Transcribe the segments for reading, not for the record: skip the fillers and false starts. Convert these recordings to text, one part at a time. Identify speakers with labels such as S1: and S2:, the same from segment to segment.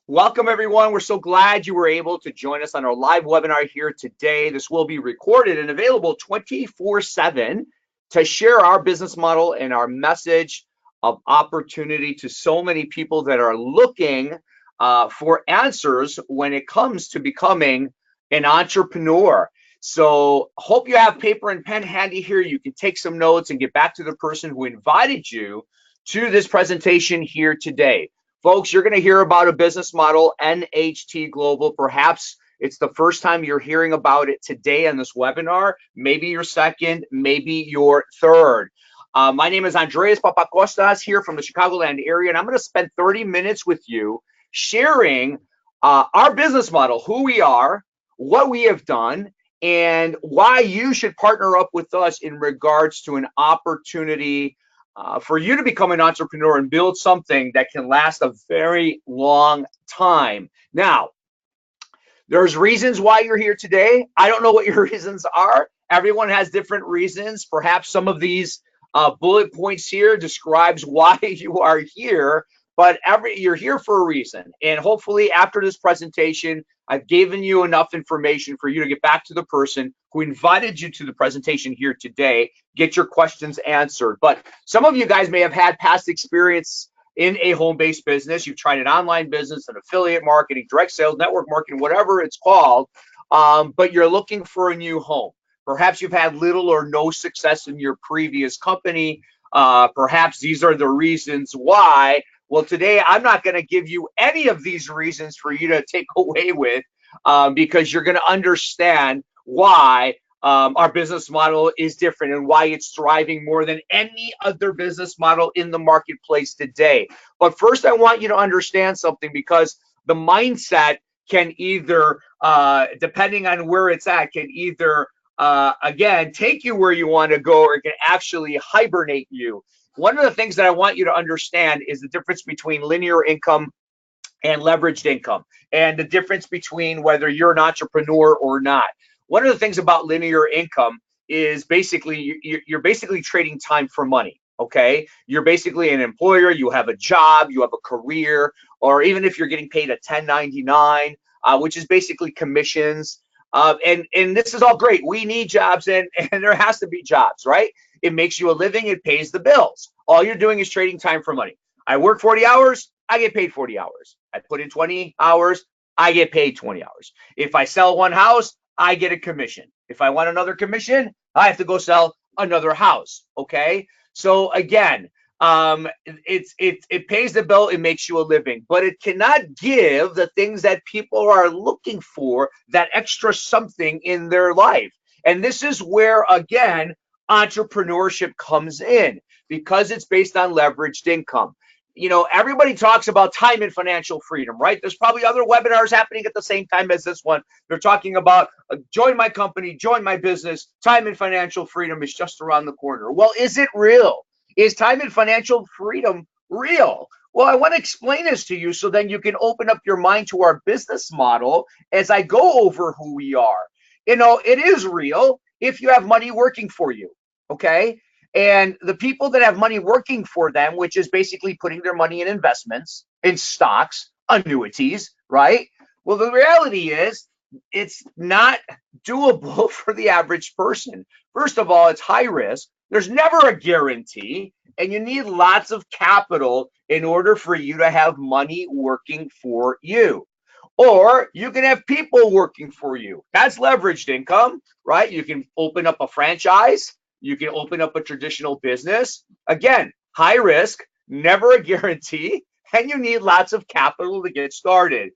S1: Welcome, everyone. We're so glad you were able to join us on our live webinar here today. This will be recorded and available 24/7 to share our business model and our message of opportunity to so many people that are looking for answers when it comes to becoming an entrepreneur. So hope you have paper and pen handy here. You can take some notes and get back to the person who invited you to this presentation here today. Folks, you're going to hear about a business model, NHT Global. Perhaps it's the first time you're hearing about it today on this webinar. Maybe your second, maybe your third. My name is Andreas Papakostas here from the Chicagoland area, and I'm going to spend 30 minutes with you sharing our business model, who we are, what we have done, and why you should partner up with us in regards to an opportunity for you to become an entrepreneur and build something that can last a very long time. Now, there's reasons why you're here today. I don't know what your reasons are. Everyone has different reasons. Perhaps some of these bullet points here describes why you are here, but you're here for a reason. And hopefully after this presentation, I've given you enough information for you to get back to the person who invited you to the presentation here today, get your questions answered. But some of you guys may have had past experience in a home-based business. You've tried an online business, an affiliate marketing, direct sales, network marketing, whatever it's called, but you're looking for a new home. Perhaps you've had little or no success in your previous company. Perhaps these are the reasons why. Well, today I'm not going to give you any of these reasons for you to take away with, because you're going to understand why our business model is different and why it's thriving more than any other business model in the marketplace today. But first, I want you to understand something, because the mindset can either, depending on where it's at, can either, again, take you where you want to go, or it can actually hibernate you. One of the things that I want you to understand is the difference between linear income and leveraged income, and the difference between whether you're an entrepreneur or not. One of the things about linear income is basically you're basically trading time for money. Okay, you're basically an employer. You have a job, you have a career, or even if you're getting paid a 1099, which is basically commissions. And this is all great. We need jobs, and there has to be jobs, right? It makes you a living. It pays the bills. All you're doing is trading time for money. I work 40 hours. I get paid 40 hours. I put in 20 hours. I get paid 20 hours. If I sell one house, I get a commission. If I want another commission, I have to go sell another house. Okay. So again, it pays the bill. It makes you a living, but it cannot give the things that people are looking for, that extra something in their life. And this is where, again, entrepreneurship comes in, because it's based on leveraged income. You know, everybody talks about time and financial freedom, right? There's probably other webinars happening at the same time as this one. They're talking about join my company, join my business. Time and financial freedom is just around the corner. Well, is it real? Is time and financial freedom real? Well, I want to explain this to you so then you can open up your mind to our business model as I go over who we are. You know, it is real if you have money working for you, okay? And the people that have money working for them, which is basically putting their money in investments, in stocks, annuities, right? Well, the reality is it's not doable for the average person. First of all, it's high risk. There's never a guarantee, and you need lots of capital in order for you to have money working for you. Or you can have people working for you. That's leveraged income, right? You can open up a franchise. You can open up a traditional business. Again, high risk, never a guarantee, and you need lots of capital to get started.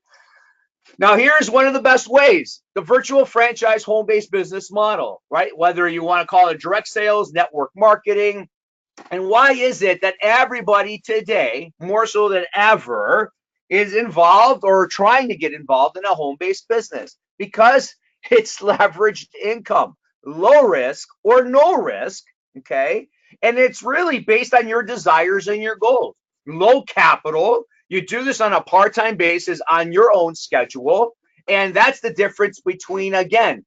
S1: Now, here's one of the best ways, the virtual franchise home-based business model, right? Whether you want to call it direct sales, network marketing. And why is it that everybody today, more so than ever, is involved or trying to get involved in a home-based business? Because it's leveraged income. Low risk or no risk, okay? And it's really based on your desires and your goals. Low capital. You do this on a part-time basis on your own schedule. And that's the difference between, again,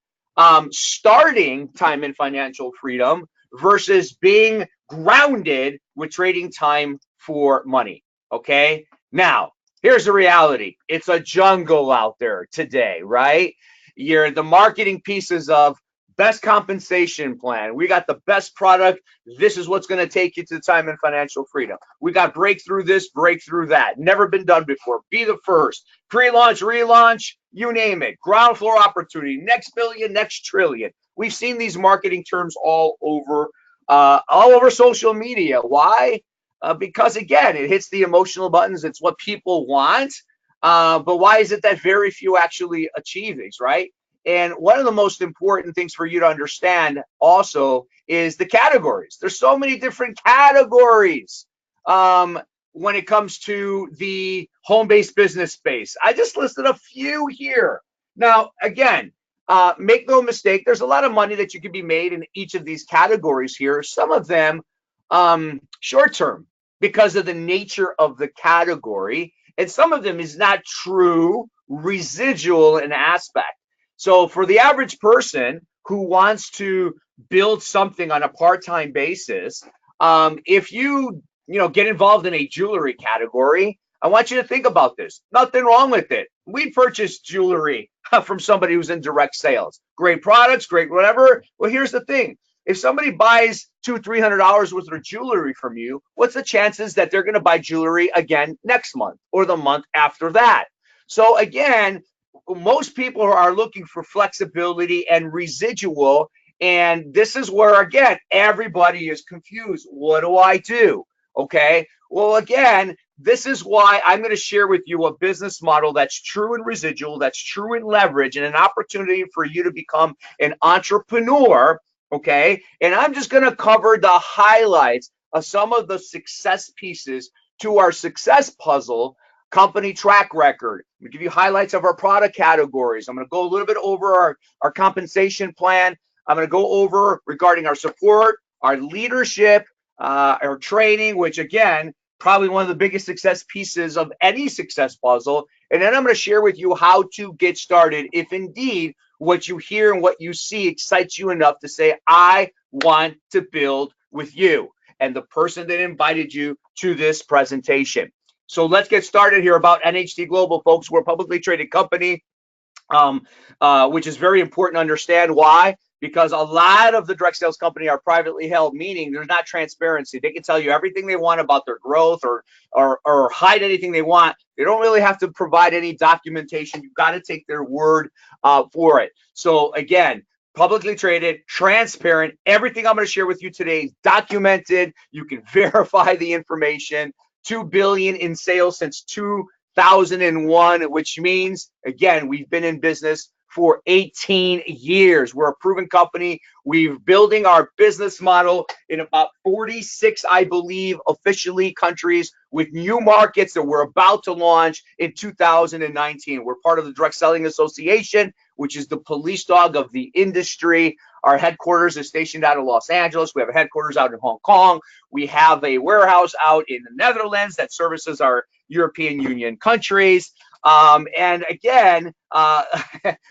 S1: starting time and financial freedom versus being grounded with trading time for money, okay? Now, Here's the reality. It's a jungle out there today, right? You're the marketing pieces of best compensation plan. We got the best product. This is what's going to take you to time and financial freedom. We got breakthrough this, breakthrough that. Never been done before. Be the first. Pre-launch, relaunch, you name it. Ground floor opportunity. Next billion, next trillion. We've seen these marketing terms all over social media. Why? Because again, it hits the emotional buttons. It's what people want. But why is it that very few actually achieve these, right? And one of the most important things for you to understand also is the categories. There's so many different categories when it comes to the home-based business space. I just listed a few here. Now, again, make no mistake, there's a lot of money that you can be made in each of these categories here. Some of them short-term because of the nature of the category, and some of them is not true residual in aspect. So for the average person who wants to build something on a part-time basis, if you get involved in a jewelry category, I want you to think about this. Nothing wrong with it. We purchased jewelry from somebody who's in direct sales. Great products, great whatever. Well, here's the thing. If somebody buys $200-300 worth of jewelry from you, what's the chances that they're going to buy jewelry again next month or the month after that? So again, most people are looking for flexibility and residual. And this is where, again, everybody is confused. What do I do? Okay. Well, again, this is why I'm going to share with you a business model that's true in residual, that's true in leverage, and an opportunity for you to become an entrepreneur. Okay. And I'm just going to cover the highlights of some of the success pieces to our success puzzle. Company track record. I'm going to give you highlights of our product categories. I'm going to go a little bit over our compensation plan. I'm going to go over regarding our support, our leadership, our training, which again, probably one of the biggest success pieces of any success puzzle. And then I'm going to share with you how to get started if indeed what you hear and what you see excites you enough to say, I want to build with you and the person that invited you to this presentation. So let's get started here about NHT Global, folks. We're a publicly traded company, which is very important to understand. Why? Because a lot of the direct sales company are privately held, meaning there's not transparency. They can tell you everything they want about their growth or hide anything they want. They don't really have to provide any documentation. You've got to take their word for it. So again, publicly traded, transparent. Everything I'm going to share with you today is documented. You can verify the information. $2 billion in sales since 2001, which means, again, we've been in business for 18 years. We're a proven company. We're building our business model in about 46, I believe, officially countries, with new markets that we're about to launch in 2019. We're part of the Direct Selling Association, which is the police dog of the industry. Our headquarters is stationed out of Los Angeles. We have a headquarters out in Hong Kong. We have a warehouse out in the Netherlands that services our European Union countries. And again,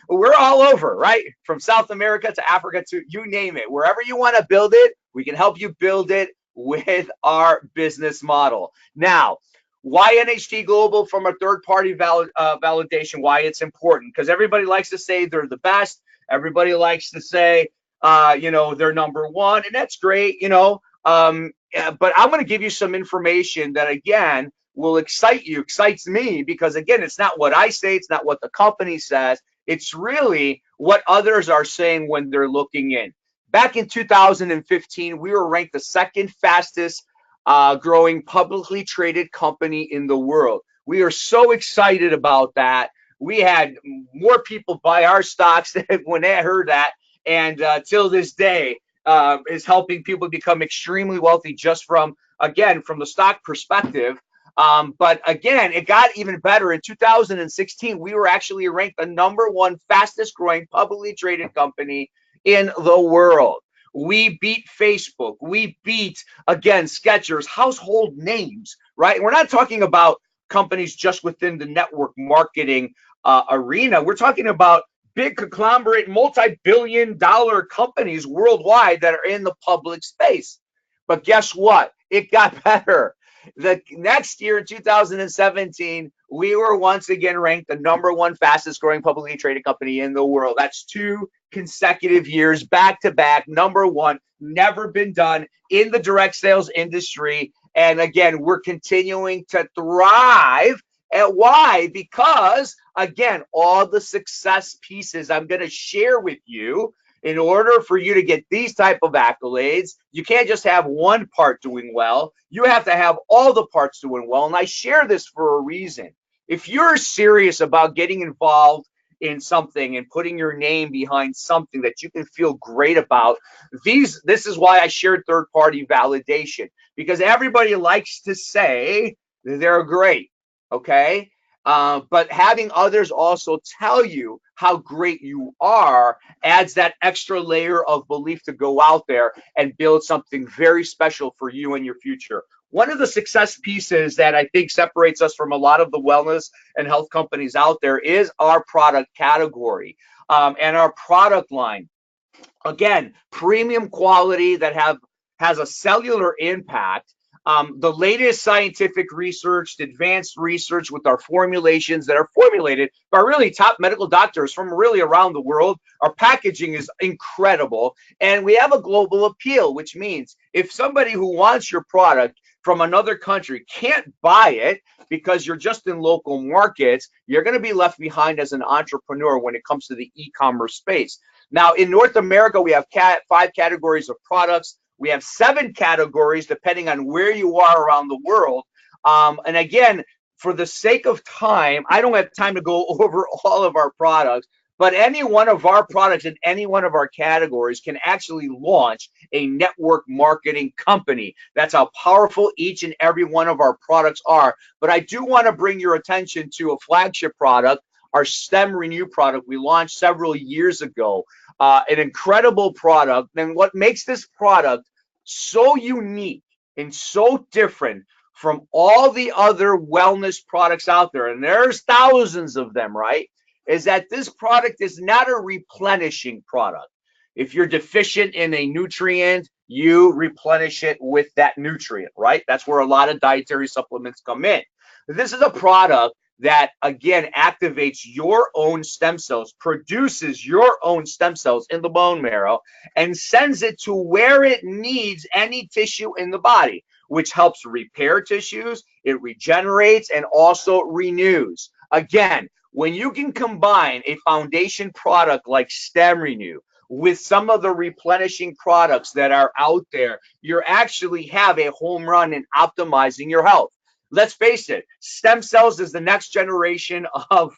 S1: we're all over, right? From South America to Africa to you name it. Wherever you want to build it, we can help you build it with our business model. Now, why NHT Global from a third-party validation? Why it's important? Because everybody likes to say they're the best. Everybody likes to say, they're number one, and that's great, but I'm going to give you some information that, again, will excite you, excites me, because again, it's not what I say, it's not what the company says, it's really what others are saying when they're looking in. Back in 2015, we were ranked the second fastest growing publicly traded company in the world. We are so excited about that. We had more people buy our stocks when they heard that, and till this day is helping people become extremely wealthy just from the stock perspective. But again, it got even better. In 2016, we were actually ranked the #1 fastest growing publicly traded company in the world. We beat Facebook. We beat, again, Skechers, household names, right? We're not talking about companies just within the network marketing arena. We're talking about big conglomerate, multi-billion-dollar companies worldwide that are in the public space. But guess what? It got better. The next year, in 2017, we were once again ranked the #1 fastest growing publicly traded company in the world. That's 2 consecutive years back to back, #1, never been done in the direct sales industry. And again, we're continuing to thrive. And why? Because again, all the success pieces I'm going to share with you, in order for you to get these type of accolades, you can't just have one part doing well. You have to have all the parts doing well. And I share this for a reason. If you're serious about getting involved in something and putting your name behind something that you can feel great about, this is why I shared third-party validation, because everybody likes to say they're great, okay? But having others also tell you how great you are adds that extra layer of belief to go out there and build something very special for you and your future. One of the success pieces that I think separates us from a lot of the wellness and health companies out there is our product category, and our product line. Again, premium quality that has a cellular impact. The latest scientific research, advanced research with our formulations that are formulated by really top medical doctors from really around the world. Our packaging is incredible, and we have a global appeal, which means if somebody who wants your product from another country can't buy it because you're just in local markets, you're going to be left behind as an entrepreneur when it comes to the e-commerce space. Now, in North America, we have 5 categories of products. We have 7 categories depending on where you are around the world. And again, for the sake of time, I don't have time to go over all of our products, but any one of our products in any one of our categories can actually launch a network marketing company. That's how powerful each and every one of our products are. But I do want to bring your attention to a flagship product, our Stem Renew product we launched several years ago. An incredible product. And what makes this product so unique and so different from all the other wellness products out there, and there's thousands of them, right, is that this product is not a replenishing product. If you're deficient in a nutrient, you replenish it with that nutrient, right? That's where a lot of dietary supplements come in. This is a product that, again, activates your own stem cells, produces your own stem cells in the bone marrow, and sends it to where it needs any tissue in the body, which helps repair tissues, it regenerates, and also renews. Again, when you can combine a foundation product like Stem Renew with some of the replenishing products that are out there, you actually have a home run in optimizing your health. Let's face it, stem cells is the next generation of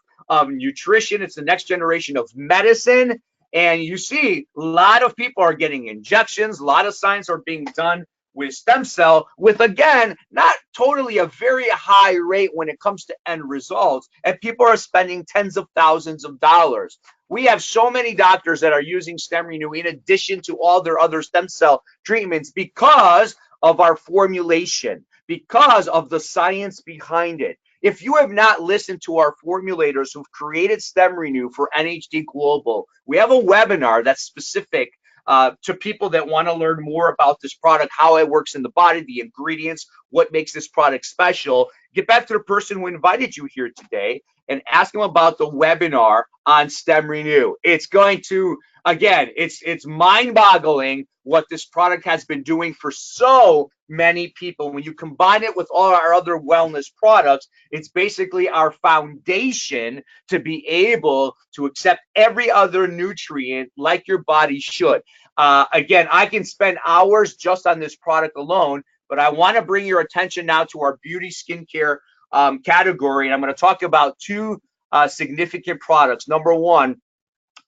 S1: nutrition. It's the next generation of medicine. And you see, a lot of people are getting injections. A lot of science are being done with stem cell with, again, not totally a very high rate when it comes to end results. And people are spending tens of thousands of dollars. We have so many doctors that are using Stem Renew in addition to all their other stem cell treatments because of our formulation, because of the science behind it. If you have not listened to our formulators who've created Stem Renew for NHT Global, we have a webinar that's specific to people that want to learn more about this product, how it works in the body, the ingredients, what makes this product special. Get back to the person who invited you here today and ask them about the webinar on Stem Renew. It's going to, again, it's mind-boggling what this product has been doing for so many people. When you combine it with all our other wellness products, it's basically our foundation to be able to accept every other nutrient like your body should. Again, I can spend hours just on this product alone, but I want to bring your attention now to our beauty skincare category. And I'm going to talk about 2 significant products. Number 1,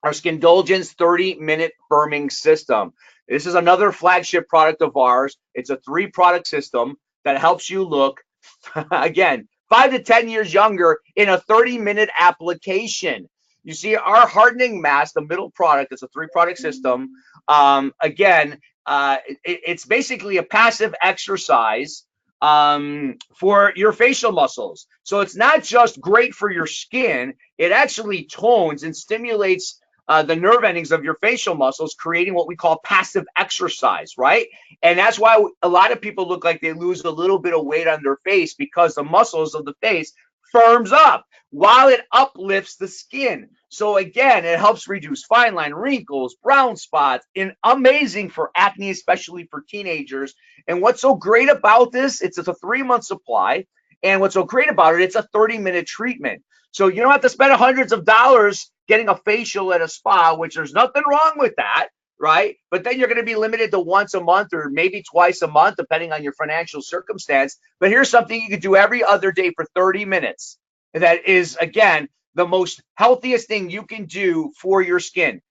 S1: our Skindulgence 30-minute firming system. This is another flagship product of ours. It's a 3-product system that helps you look, again, 5 to 10 years younger in a 30-minute application. You see, our hardening mask, the middle product, it's a 3-product system. It's basically a passive exercise for your facial muscles. So it's not just great for your skin, it actually tones and stimulates the nerve endings of your facial muscles, creating what we call passive exercise, right? And that's why a lot of people look like they lose a little bit of weight on their face, because the muscles of the face firms up while it uplifts the skin. So again, it helps reduce fine line, wrinkles, brown spots, and amazing for acne, especially for teenagers. And what's so great about this, it's a 3-month supply. And what's so great about it, it's a 30-minute treatment. So you don't have to spend hundreds of dollars getting a facial at a spa, which there's nothing wrong with that, right? But then you're going to be limited to once a month or maybe twice a month, depending on your financial circumstance. But here's something you could do every other day for 30 minutes. And that is, again, the most healthiest thing you can do for your skin.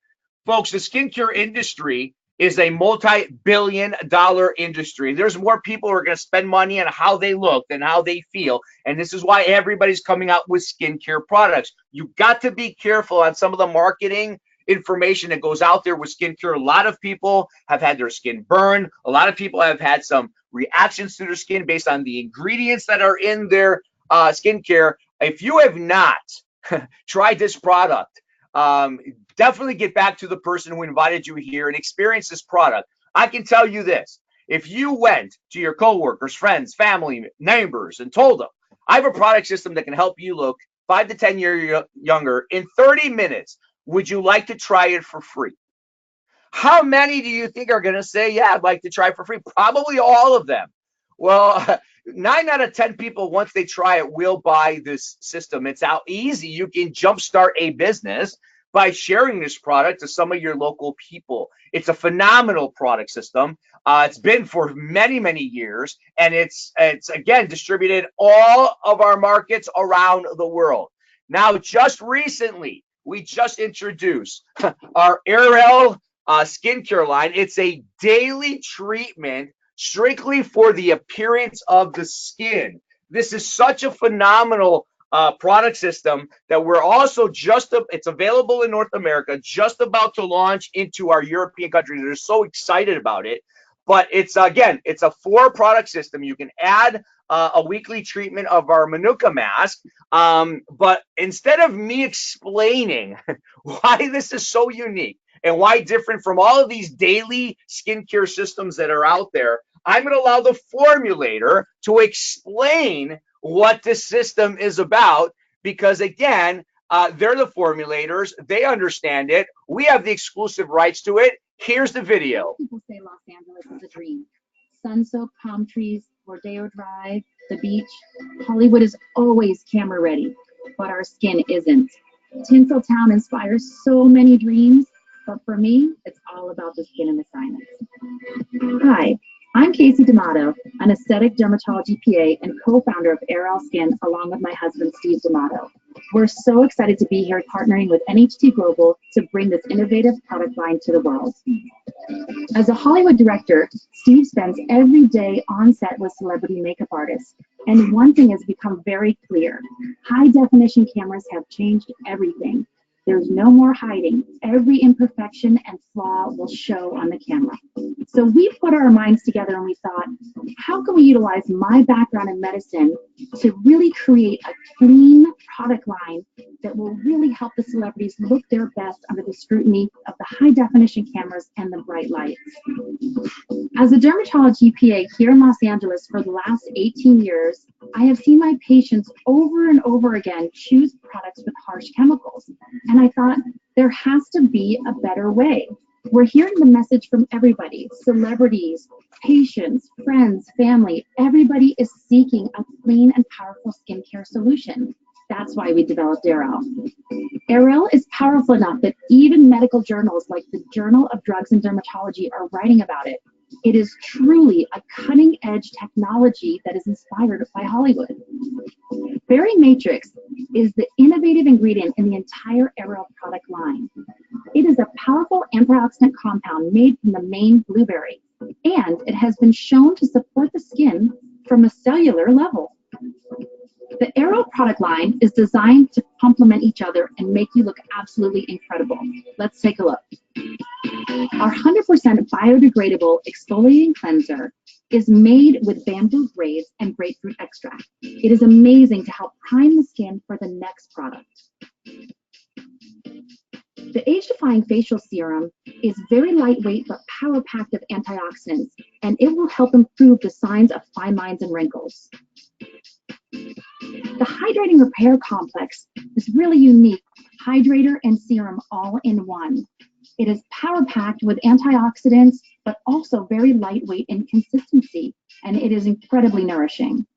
S1: Folks, the skincare industry is a multi-billion-dollar industry. There's more people who are going to spend money on how they look than how they feel. And this is why everybody's coming out with skincare products. You've got to be careful on some of the marketing information that goes out there with skincare. A lot of people have had their skin burn. A lot of people have had some reactions to their skin based on the ingredients that are in their skincare. If you have not tried this product, definitely get back to the person who invited you here and experience this product. I can tell you this. If you went to your coworkers, friends, family, neighbors, and told them, I have a product system that can help you look 5 to 10 years younger in 30 minutes, would you like to try it for free? How many do you think are going to say, yeah, I'd like to try it for free? Probably all of them. Well, 9 out of 10 people, once they try it, will buy this system. It's how easy you can jumpstart a business by sharing this product to some of your local people. It's a phenomenal product system. It's been for many, many years, and it's again distributed all of our markets around the world. Now, just recently, we just introduced our Ariel skincare line. It's a daily treatment strictly for the appearance of the skin. This is such a phenomenal product system that we're also it's available in North America, just about to launch into our European countries. They're so excited about it. But it's a 4-product system. You can add a weekly treatment of our Manuka mask. But instead of me explaining why this is so unique and why different from all of these daily skincare systems that are out there, I'm going to allow the formulator to explain what this system is about, because again, they're the formulators. They understand it. We have the exclusive rights to it. Here's the video.
S2: People say Los Angeles is a dream. Sun-soaked palm trees, Rodeo Drive, the beach. Hollywood is always camera ready, but our skin isn't. Tinseltown inspires so many dreams, but for me, it's all about the skin and the sinus. Hi, I'm Casey D'Amato, an aesthetic dermatology PA and co-founder of Ariel Skin, along with my husband, Steve D'Amato. We're so excited to be here partnering with NHT Global to bring this innovative product line to the world. As a Hollywood director, Steve spends every day on set with celebrity makeup artists. And one thing has become very clear. High-definition cameras have changed everything. There's no more hiding. Every imperfection and flaw will show on the camera. So we put our minds together and we thought, how can we utilize my background in medicine to really create a clean product line that will really help the celebrities look their best under the scrutiny of the high definition cameras and the bright lights. As a dermatology PA here in Los Angeles for the last 18 years, I have seen my patients over and over again choose products with harsh chemicals. And I thought, there has to be a better way. We're hearing the message from everybody, celebrities, patients, friends, family. Everybody is seeking a clean and powerful skincare solution. That's why we developed Ariel. Ariel is powerful enough that even medical journals like the Journal of Drugs and Dermatology are writing about it. It is truly a cutting-edge technology that is inspired by Hollywood. Berry Matrix is the innovative ingredient in the entire Ariel product line. It is a powerful antioxidant compound made from the main blueberry, and it has been shown to support the skin from a cellular level. The Ariel product line is designed to complement each other and make you look absolutely incredible. Let's take a look. Our 100% biodegradable exfoliating cleanser is made with bamboo braids and grapefruit extract. It is amazing to help prime the skin for the next product. The age-defying facial serum is very lightweight but power-packed with antioxidants, and it will help improve the signs of fine lines and wrinkles. The Hydrating Repair Complex is really unique, hydrator and serum all in one. It is power-packed with antioxidants, but also very lightweight in consistency, and it is incredibly nourishing.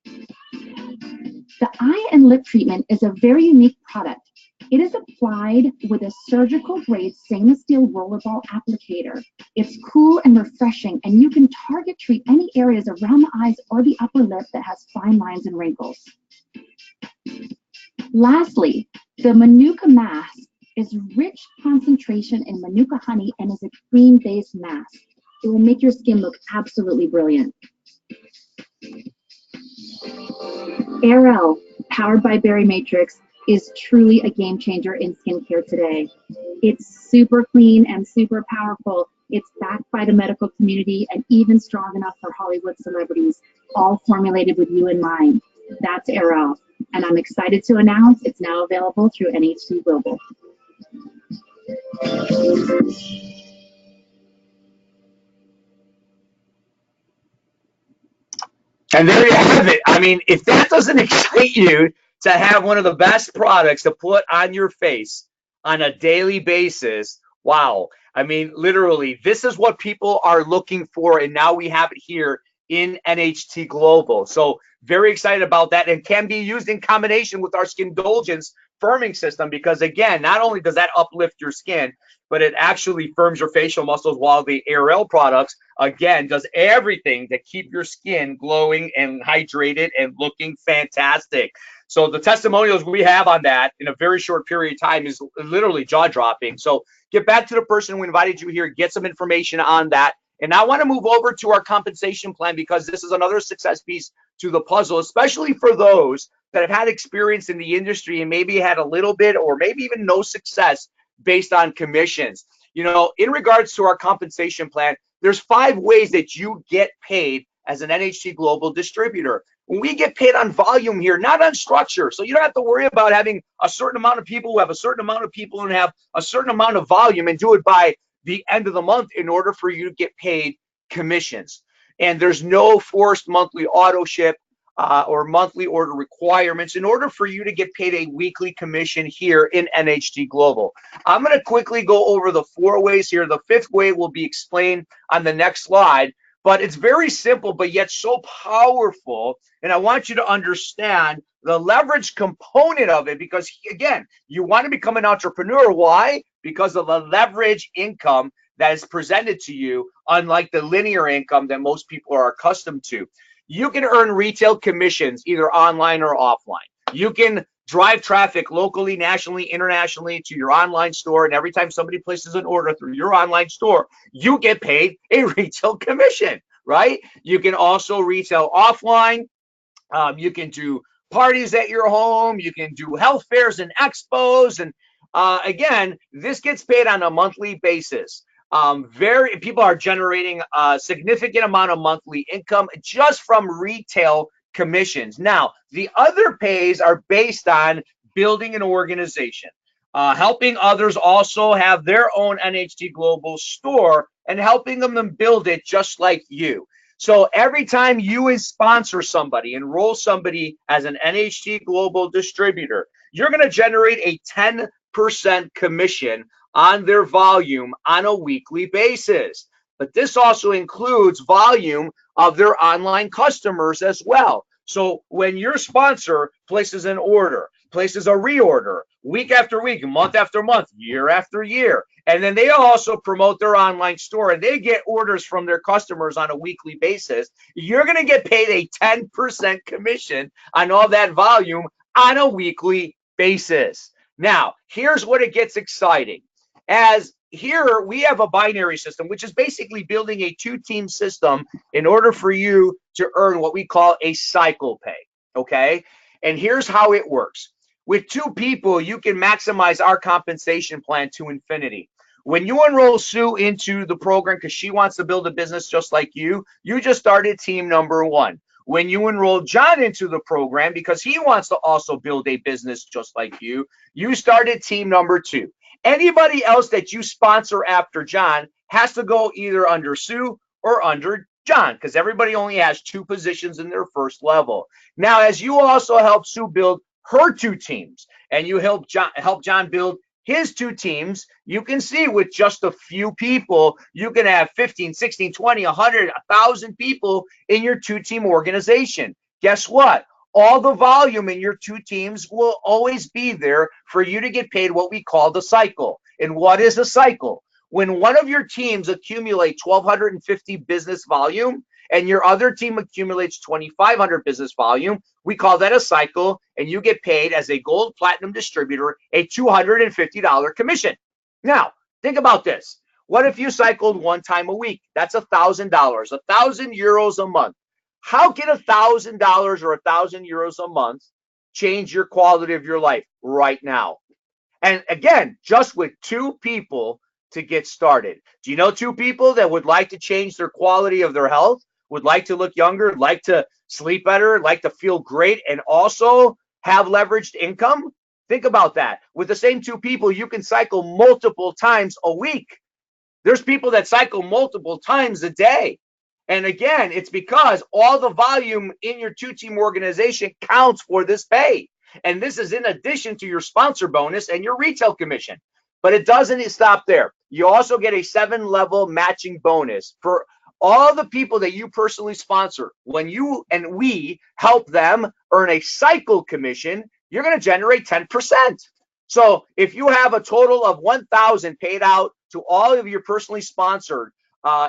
S2: The eye and lip treatment is a very unique product. It is applied with a surgical-grade stainless steel rollerball applicator. It's cool and refreshing, and you can target treat any areas around the eyes or the upper lip that has fine lines and wrinkles. Lastly, the Manuka mask is rich concentration in Manuka honey and is a cream-based mask. It will make your skin look absolutely brilliant. Airel, powered by Berry Matrix, is truly a game changer in skincare today. It's super clean and super powerful. It's backed by the medical community and even strong enough for Hollywood celebrities, all formulated with you in mind. That's Airel, and I'm excited to announce it's now available through NHT Global.
S1: And there you have it. I mean, if that doesn't excite you to have one of the best products to put on your face on a daily basis, wow. I mean, literally, this is what people are looking for, and now we have it here in NHT Global. So very excited about that, and can be used in combination with our Skindulgence firming system, because again, not only does that uplift your skin, but it actually firms your facial muscles, while the Airel products, again, does everything to keep your skin glowing and hydrated and looking fantastic. So the testimonials we have on that in a very short period of time is literally jaw-dropping. So get back to the person who invited you here, get some information on that. And I want to move over to our compensation plan, because this is another success piece to the puzzle, especially for those that have had experience in the industry and maybe had a little bit or maybe even no success based on commissions. You know, in regards to our compensation plan, there's 5 ways that you get paid as an NHT Global distributor. We get paid on volume here, not on structure. So you don't have to worry about having a certain amount of people who have a certain amount of people and have a certain amount of volume and do it by the end of the month in order for you to get paid commissions. And there's no forced monthly auto ship or monthly order requirements in order for you to get paid a weekly commission here in NHT Global. I'm going to quickly go over the 4 ways here. The 5th way will be explained on the next slide, but it's very simple, but yet so powerful. And I want you to understand the leverage component of it, because again, you want to become an entrepreneur. Why? Because of the leverage income that is presented to you, unlike the linear income that most people are accustomed to. You can earn retail commissions either online or offline. You can drive traffic locally, nationally, internationally to your online store, and every time somebody places an order through your online store, you get paid a retail commission, right? You can also retail offline. You can do parties at your home. You can do health fairs and expos. And again, this gets paid on a monthly basis. People are generating a significant amount of monthly income just from retail commissions. Now, the other pays are based on building an organization, helping others also have their own NHT Global store and helping them build it just like you. So every time you sponsor somebody, enroll somebody as an NHT Global distributor, you're going to generate a 10% commission on their volume on a weekly basis. But this also includes volume of their online customers as well. So when your sponsor places an order, places a reorder week after week, month after month, year after year, and then they also promote their online store and they get orders from their customers on a weekly basis, you're going to get paid a 10% commission on all that volume on a weekly basis. Now, here's what it gets exciting. As here we have a binary system, which is basically building a 2-team system in order for you to earn what we call a cycle pay, okay? And here's how it works. With 2 people, you can maximize our compensation plan to infinity. When you enroll Sue into the program because she wants to build a business just like you just started team number 1. when you enroll John into the program, because he wants to also build a business just like you started team number 2. Anybody else that you sponsor after John has to go either under Sue or under John, because everybody only has 2 positions in their first level. Now, as you also help Sue build her 2 teams, and you help John build his 2 teams, you can see with just a few people, you can have 15, 16, 20, 100, 1,000 people in your 2-team organization. Guess what? All the volume in your 2 teams will always be there for you to get paid what we call the cycle. And what is a cycle? When one of your teams accumulates 1,250 business volume and your other team accumulates 2,500 business volume, we call that a cycle, and you get paid as a gold platinum distributor a $250 commission. Now, think about this. What if you cycled 1 time a week? That's $1,000, 1,000 euros a month. How can $1,000 or 1,000 euros a month change your quality of your life right now? And again, just with 2 people to get started. Do you know 2 people that would like to change their quality of their health, would like to look younger, like to sleep better, like to feel great, and also have leveraged income? Think about that. With the same 2 people, you can cycle multiple times a week. There's people that cycle multiple times a day. And again, it's because all the volume in your 2-team organization counts for this pay. And this is in addition to your sponsor bonus and your retail commission. But it doesn't stop there. You also get a 7-level matching bonus for all the people that you personally sponsor. When you and we help them earn a cycle commission, you're going to generate 10%. So if you have a total of 1,000 paid out to all of your personally sponsored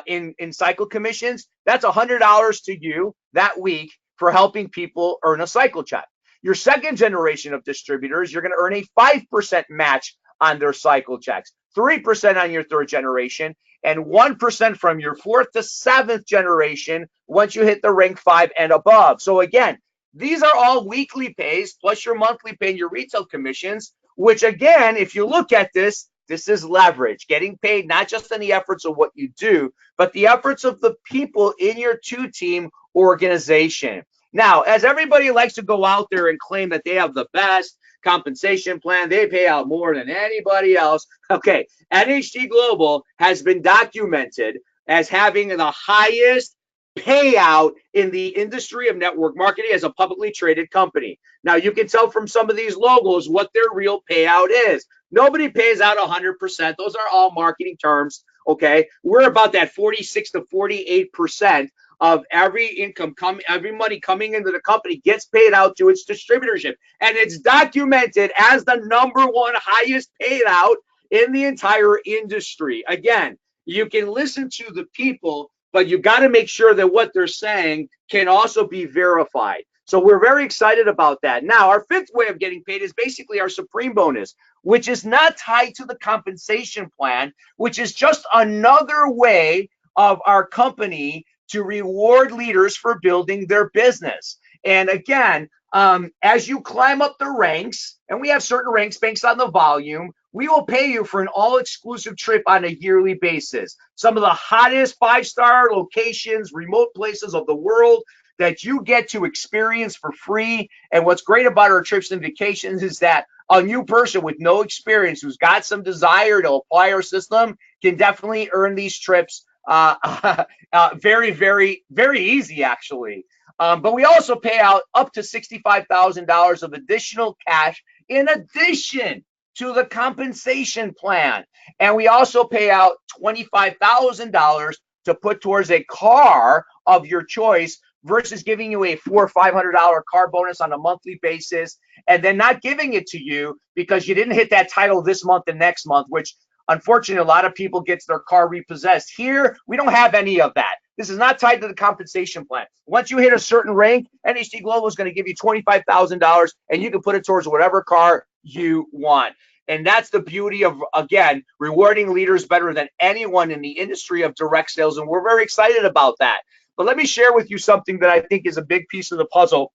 S1: in cycle commissions, that's $100 to you that week for helping people earn a cycle check. Your second generation of distributors, you're going to earn a 5% match on their cycle checks, 3% on your 3rd generation, and 1% from your 4th to 7th generation once you hit the rank 5 and above. So again, these are all weekly pays plus your monthly pay and your retail commissions, which again, if you look at this is leverage, getting paid not just on the efforts of what you do, but the efforts of the people in your 2-team organization. Now, as everybody likes to go out there and claim that they have the best compensation plan, they pay out more than anybody else. Okay, NHT Global has been documented as having the highest payout in the industry of network marketing as a publicly traded company. Now, you can tell from some of these logos what their real payout is. Nobody pays out 100%. Those are all marketing terms, okay? We're about that 46 to 48% of every income every money coming into the company gets paid out to its distributorship. And it's documented as the #1 highest paid out in the entire industry. Again, you can listen to the people, but you got to make sure that what they're saying can also be verified. So we're very excited about that. Now, our 5th way of getting paid is basically our supreme bonus, which is not tied to the compensation plan, which is just another way of our company to reward leaders for building their business. And again, as you climb up the ranks, and we have certain ranks based on the volume, we will pay you for an all-exclusive trip on a yearly basis. Some of the hottest 5-star locations, remote places of the world that you get to experience for free. And what's great about our trips and vacations is that a new person with no experience who's got some desire to apply our system can definitely earn these trips very, very, very easy, actually. But we also pay out up to $65,000 of additional cash in addition to the compensation plan. And we also pay out $25,000 to put towards a car of your choice versus giving you a $400 or $500 car bonus on a monthly basis and then not giving it to you because you didn't hit that title this month and next month, which unfortunately, a lot of people gets their car repossessed. Here, we don't have any of that. This is not tied to the compensation plan. Once you hit a certain rank, NHT Global is going to give you $25,000 and you can put it towards whatever car you want. And that's the beauty of, again, rewarding leaders better than anyone in the industry of direct sales. And we're very excited about that. But let me share with you something that I think is a big piece of the puzzle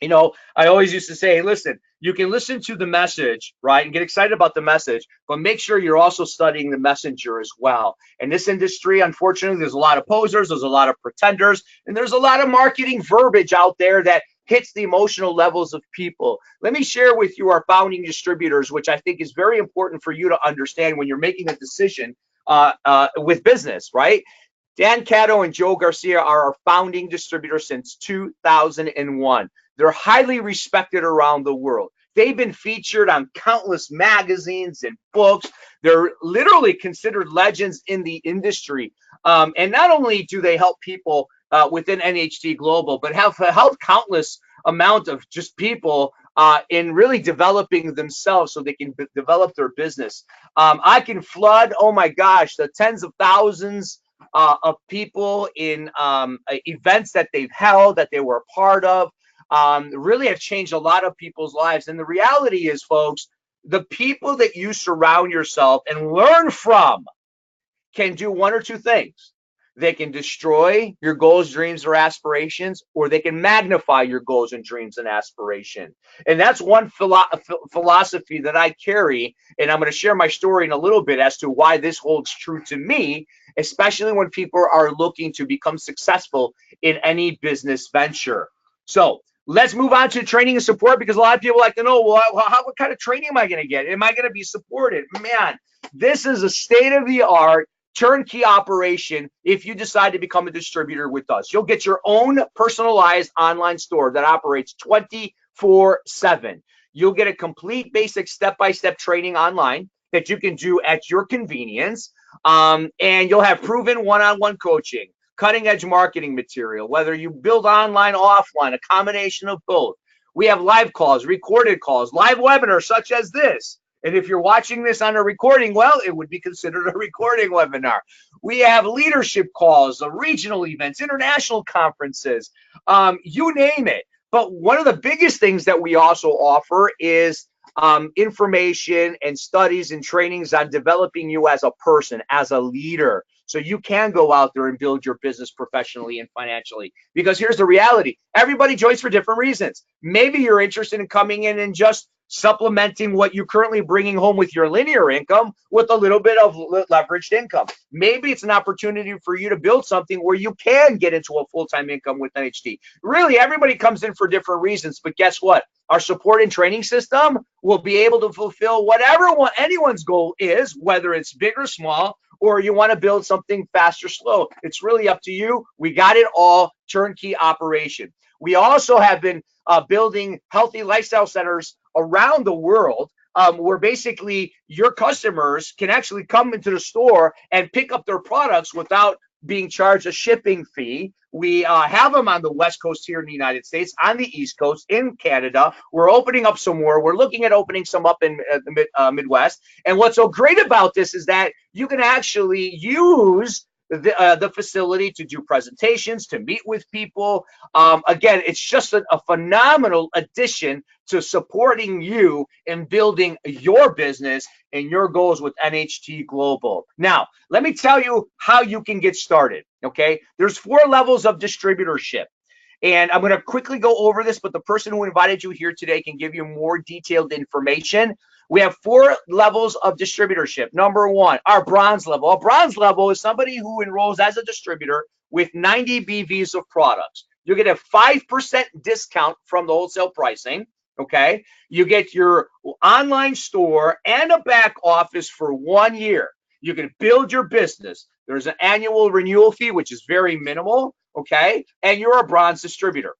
S1: I always used to say, hey, listen, you can listen to the message, right, and get excited about the message, but make sure you're also studying the messenger as well. In this industry, unfortunately, there's a lot of posers, there's a lot of pretenders, and there's a lot of marketing verbiage out there that hits the emotional levels of people. Let me share with you our founding distributors, which I think is very important for you to understand when you're making a decision with business, right? Dan Cato and Joe Garcia are our founding distributors since 2001. They're highly respected around the world. They've been featured on countless magazines and books. They're literally considered legends in the industry. And not only do they help people within NHT Global, but have helped countless amount of just people in really developing themselves so they can develop their business. I can flood, oh my gosh, the tens of thousands of people in events that they've held, that they were a part of, really have changed a lot of people's lives. And the reality is, folks, the people that you surround yourself and learn from can do one or two things. They can destroy your goals, dreams, or aspirations, or they can magnify your goals and dreams and aspiration. And that's one philosophy that I carry. And I'm going to share my story in a little bit as to why this holds true to me, especially when people are looking to become successful in any business venture. So let's move on to training and support, because a lot of people like to know, well, what kind of training am I going to get? Am I going to be supported? Man, this is a state-of-the-art turnkey operation if you decide to become a distributor with us. You'll get your own personalized online store that operates 24/7. You'll get a complete basic step-by-step training online that you can do at your convenience. And you'll have proven one-on-one coaching, cutting-edge marketing material, whether you build online, offline, a combination of both. We have live calls, recorded calls, live webinars such as this. And if you're watching this on a recording, well, it would be considered a recording webinar. We have leadership calls, regional events, international conferences, you name it. But one of the biggest things that we also offer is information and studies and trainings on developing you as a person, as a leader, so you can go out there and build your business professionally and financially. Because here's the reality. Everybody joins for different reasons. Maybe you're interested in coming in and just supplementing what you're currently bringing home with your linear income with a little bit of leveraged income. Maybe it's an opportunity for you to build something where you can get into a full-time income with NHT. Really, everybody comes in for different reasons, but guess what? Our support and training system will be able to fulfill whatever anyone's goal is, whether it's big or small, or you want to build something fast or slow. It's really up to you. We got it all, turnkey operation. We also have been building healthy lifestyle centers around the world, where basically your customers can actually come into the store and pick up their products without being charged a shipping fee. We have them on the West Coast here in the United States, on the East Coast, in Canada. We're opening up some more. We're looking at opening some up in the Midwest. And what's so great about this is that you can actually use the facility to do presentations, to meet with people. Again, it's just a phenomenal addition to supporting you in building your business and your goals with NHT Global. Now, let me tell you how you can get started, okay? There's 4 levels of distributorship. And I'm going to quickly go over this, but the person who invited you here today can give you more detailed information. We have 4 levels of distributorship. Number 1, our bronze level. A bronze level is somebody who enrolls as a distributor with 90 BVs of products. You get a 5% discount from the wholesale pricing, okay? You get your online store and a back office for 1 year. You can build your business. There's an annual renewal fee, which is very minimal, okay? And you're a bronze distributor.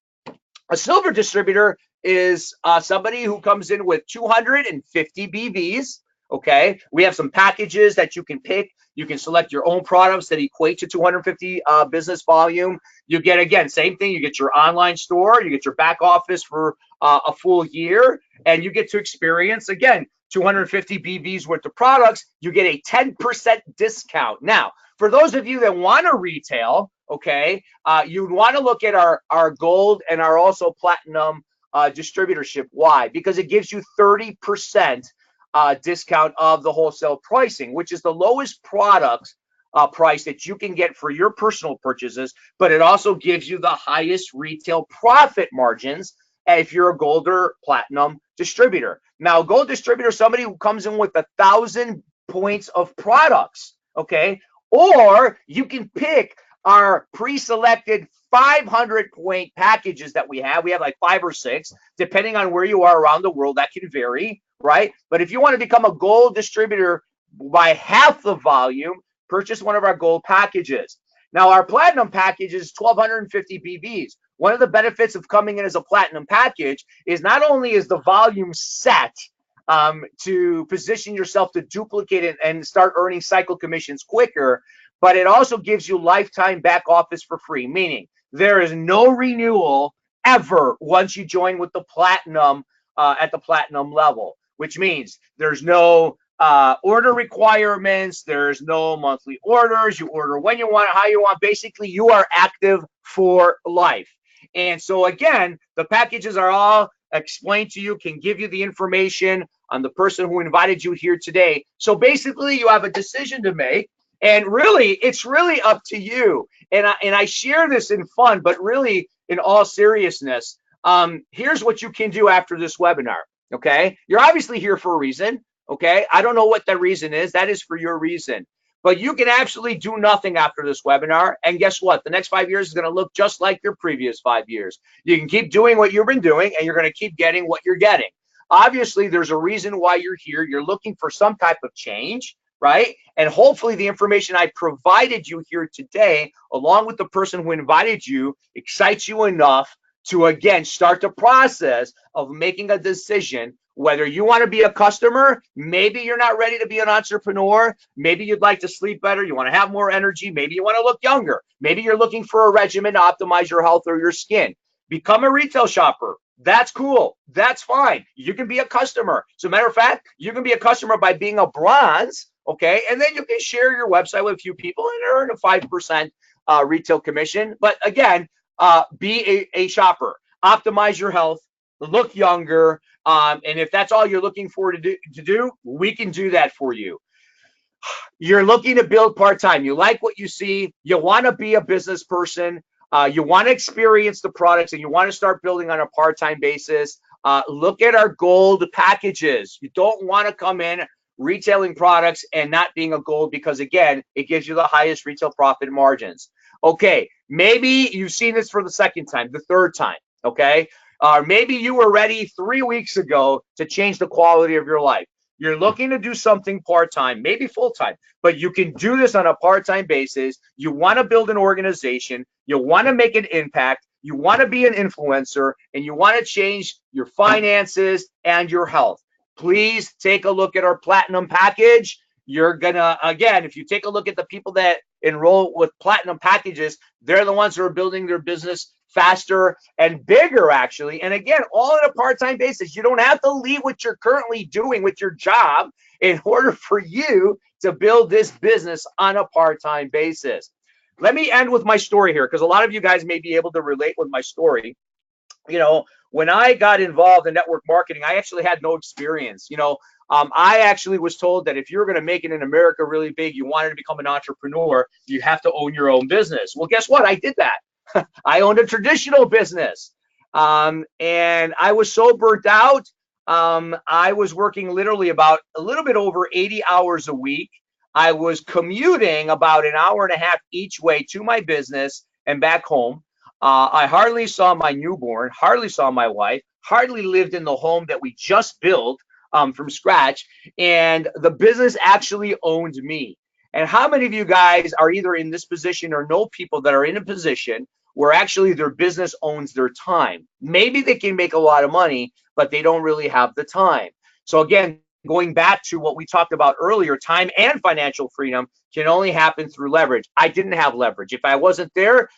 S1: A silver distributor is somebody who comes in with 250 BVs, okay? We have some packages that you can pick. You can select your own products that equate to 250 business volume. You get, again, same thing. You get your online store. You get your back office for a full year. And you get to experience, again, 250 BVs worth of products. You get a 10% discount. Now, for those of you that want to retail, okay, you'd want to look at our gold and our also platinum distributorship. Why? Because it gives you 30% discount of the wholesale pricing, which is the lowest product price that you can get for your personal purchases, but it also gives you the highest retail profit margins if you're a gold or platinum distributor. Now, gold distributor, somebody who comes in with 1,000 points of products, okay? Or you can pick our pre-selected 500 point packages that we have. We have like 5 or 6, depending on where you are around the world. That can vary, right? But if you want to become a gold distributor by half the volume, purchase one of our gold packages. Now, our platinum package is 1,250 BVs. One of the benefits of coming in as a platinum package is not only is the volume set to position yourself to duplicate it and start earning cycle commissions quicker, but it also gives you lifetime back office for free, meaning there is no renewal ever once you join with the platinum at the platinum level, which means there's no order requirements, there's no monthly orders. You order when you want, how you want. Basically, you are active for life. And so again, the packages are all explained to you, can give you the information on the person who invited you here today. So basically, you have a decision to make, and really, it's really up to you. And I share this in fun, but really in all seriousness, here's what you can do after this webinar. Okay, you're obviously here for a reason. Okay, I don't know what that reason is. That is for your reason. But you can actually do nothing after this webinar. And guess what? The next 5 years is going to look just like your previous 5 years. You can keep doing what you've been doing, and you're going to keep getting what you're getting. Obviously, there's a reason why you're here. You're looking for some type of change, right? And hopefully the information I provided you here today, along with the person who invited you, excites you enough to, again, start the process of making a decision. Whether you want to be a customer, maybe you're not ready to be an entrepreneur, maybe you'd like to sleep better, you want to have more energy, maybe you want to look younger, maybe you're looking for a regimen to optimize your health or your skin. Become a retail shopper. That's cool. That's fine. You can be a customer. As a matter of fact, you can be a customer by being a bronze, okay? And then you can share your website with a few people and earn a 5% retail commission. But again, be a shopper. Optimize your health. Look younger. And if that's all you're looking for to do, we can do that for you. You're looking to build part-time. You like what you see. You want to be a business person. You want to experience the products, and you want to start building on a part-time basis. Look at our gold packages. You don't want to come in retailing products and not being a gold, because again, it gives you the highest retail profit margins. Okay, maybe you've seen this for the second time, the third time, okay? Maybe you were ready 3 weeks ago to change the quality of your life. You're looking to do something part-time, maybe full-time, but you can do this on a part-time basis. You want to build an organization. You want to make an impact. You want to be an influencer, and you want to change your finances and your health. Please take a look at our platinum package. You're gonna, again, if you take a look at the people that enroll with platinum packages, they're the ones who are building their business faster and bigger, actually. And again, all on a part-time basis. You don't have to leave what you're currently doing with your job in order for you to build this business on a part-time basis. Let me end with my story here, because a lot of you guys may be able to relate with my story. You know, when I got involved in network marketing, I actually had no experience. I actually was told that if you're going to make it in America really big, you wanted to become an entrepreneur, you have to own your own business. Well, guess what? I did that. I owned a traditional business, and I was so burnt out. I was working literally about a little bit over 80 hours a week. I was commuting about an hour and a half each way to my business and back home. I hardly saw my newborn, hardly saw my wife, hardly lived in the home that we just built from scratch, and the business actually owned me. And how many of you guys are either in this position or know people that are in a position where actually their business owns their time? Maybe they can make a lot of money, but they don't really have the time. So again, going back to what we talked about earlier, time and financial freedom can only happen through leverage. I didn't have leverage. If I wasn't there,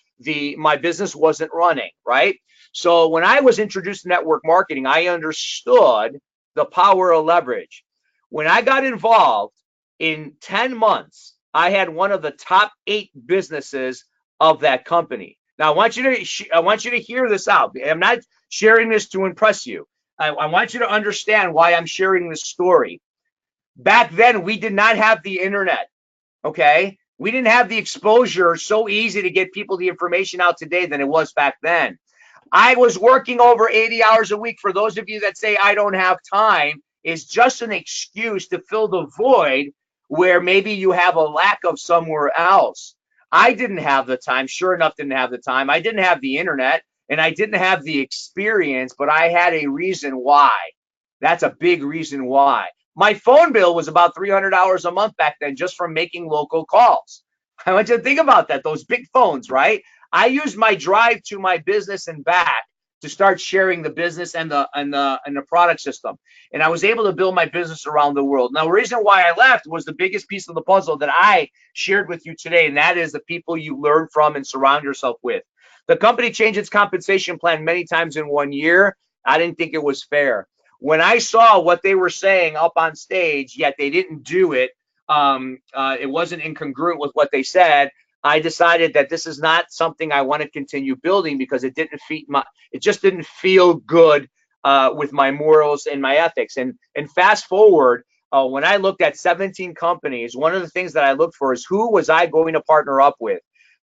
S1: my business wasn't running, right? So when I was introduced to network marketing, I understood the power of leverage. When I got involved, in 10 months, I had one of the top 8 businesses of that company. Now, I want you to hear this out. I'm not sharing this to impress you. I want you to understand why I'm sharing this story. Back then, we did not have the internet, okay? We didn't have the exposure so easy to get people the information out today than it was back then. I was working over 80 hours a week. For those of you that say I don't have time, is just an excuse to fill the void where maybe you have a lack of somewhere else. I didn't have the time. Sure enough, didn't have the time. I didn't have the internet and I didn't have the experience, but I had a reason why. That's a big reason why. My phone bill was about $300 a month back then just from making local calls. I want you to think about that, those big phones, right? I used my drive to my business and back to start sharing the business and the product system. And I was able to build my business around the world. Now, the reason why I left was the biggest piece of the puzzle that I shared with you today, and that is the people you learn from and surround yourself with. The company changed its compensation plan many times in 1 year. I didn't think it was fair. When I saw what they were saying up on stage, yet they didn't do it, it wasn't incongruent with what they said. I decided that this is not something I want to continue building because it just didn't feel good with my morals and my ethics. And fast forward, when I looked at 17 companies, one of the things that I looked for is who was I going to partner up with.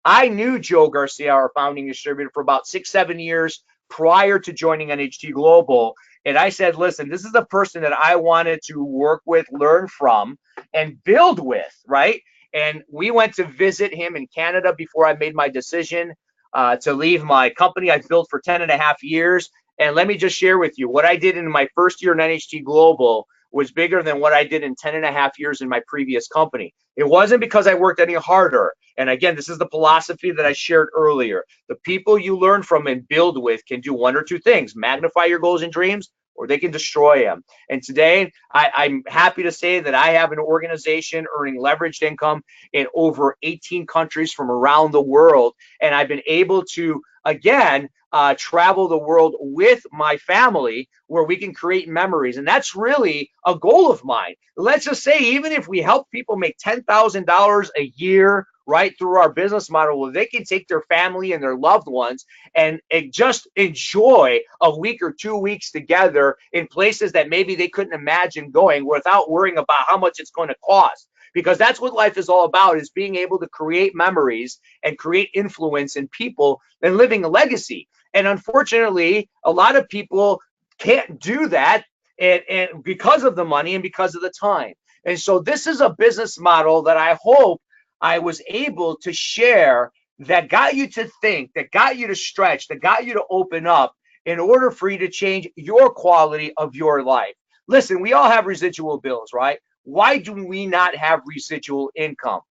S1: I knew Joe Garcia, our founding distributor, for about 6-7 years prior to joining NHT Global. And I said, listen, this is the person that I wanted to work with, learn from, and build with, right? And we went to visit him in Canada before I made my decision to leave my company I built for 10.5 years. And let me just share with you, what I did in my first year in NHT Global was bigger than what I did in 10.5 years in my previous company. It wasn't because I worked any harder. And again, this is the philosophy that I shared earlier. The people you learn from and build with can do one or two things: magnify your goals and dreams, or they can destroy them. And today, I'm happy to say that I have an organization earning leveraged income in over 18 countries from around the world. And I've been able to, again, travel the world with my family where we can create memories. And that's really a goal of mine. Let's just say, even if we help people make $10,000 a year, right, through our business model, where they can take their family and their loved ones and just enjoy a week or 2 weeks together in places that maybe they couldn't imagine going without worrying about how much it's going to cost. Because that's what life is all about, is being able to create memories and create influence in people and living a legacy. And unfortunately, a lot of people can't do that, and because of the money and because of the time. And so this is a business model that I hope I was able to share, that got you to think, that got you to stretch, that got you to open up in order for you to change your quality of your life. Listen, we all have residual bills, right? Why do we not have residual income?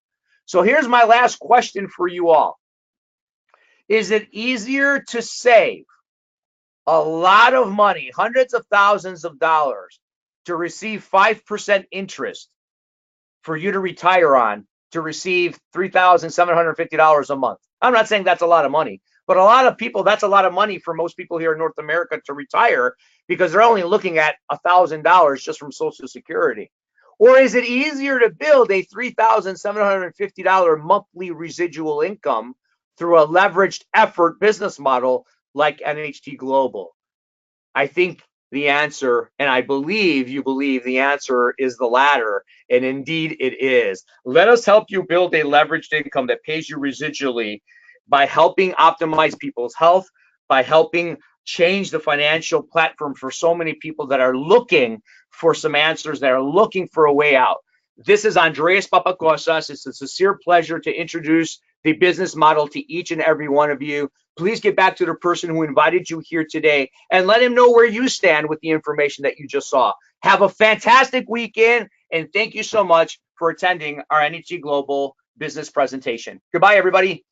S1: So here's my last question for you all. Is it easier to save a lot of money, hundreds of thousands of dollars, to receive 5% interest for you to retire on, to receive $3,750 a month? I'm not saying that's a lot of money, but a lot of people, that's a lot of money for most people here in North America to retire, because they're only looking at $1,000 just from Social Security. Or is it easier to build a $3,750 monthly residual income through a leveraged effort business model like NHT Global? I think the answer, and I believe you believe the answer, is the latter, and indeed it is. Let us help you build a leveraged income that pays you residually by helping optimize people's health, by helping change the financial platform for so many people that are looking for some answers, that are looking for a way out. This is Andreas Papakostas. It's a sincere pleasure to introduce the business model to each and every one of you. Please get back to the person who invited you here today and let him know where you stand with the information that you just saw. Have a fantastic weekend, and thank you so much for attending our NHT Global Business presentation. Goodbye, everybody.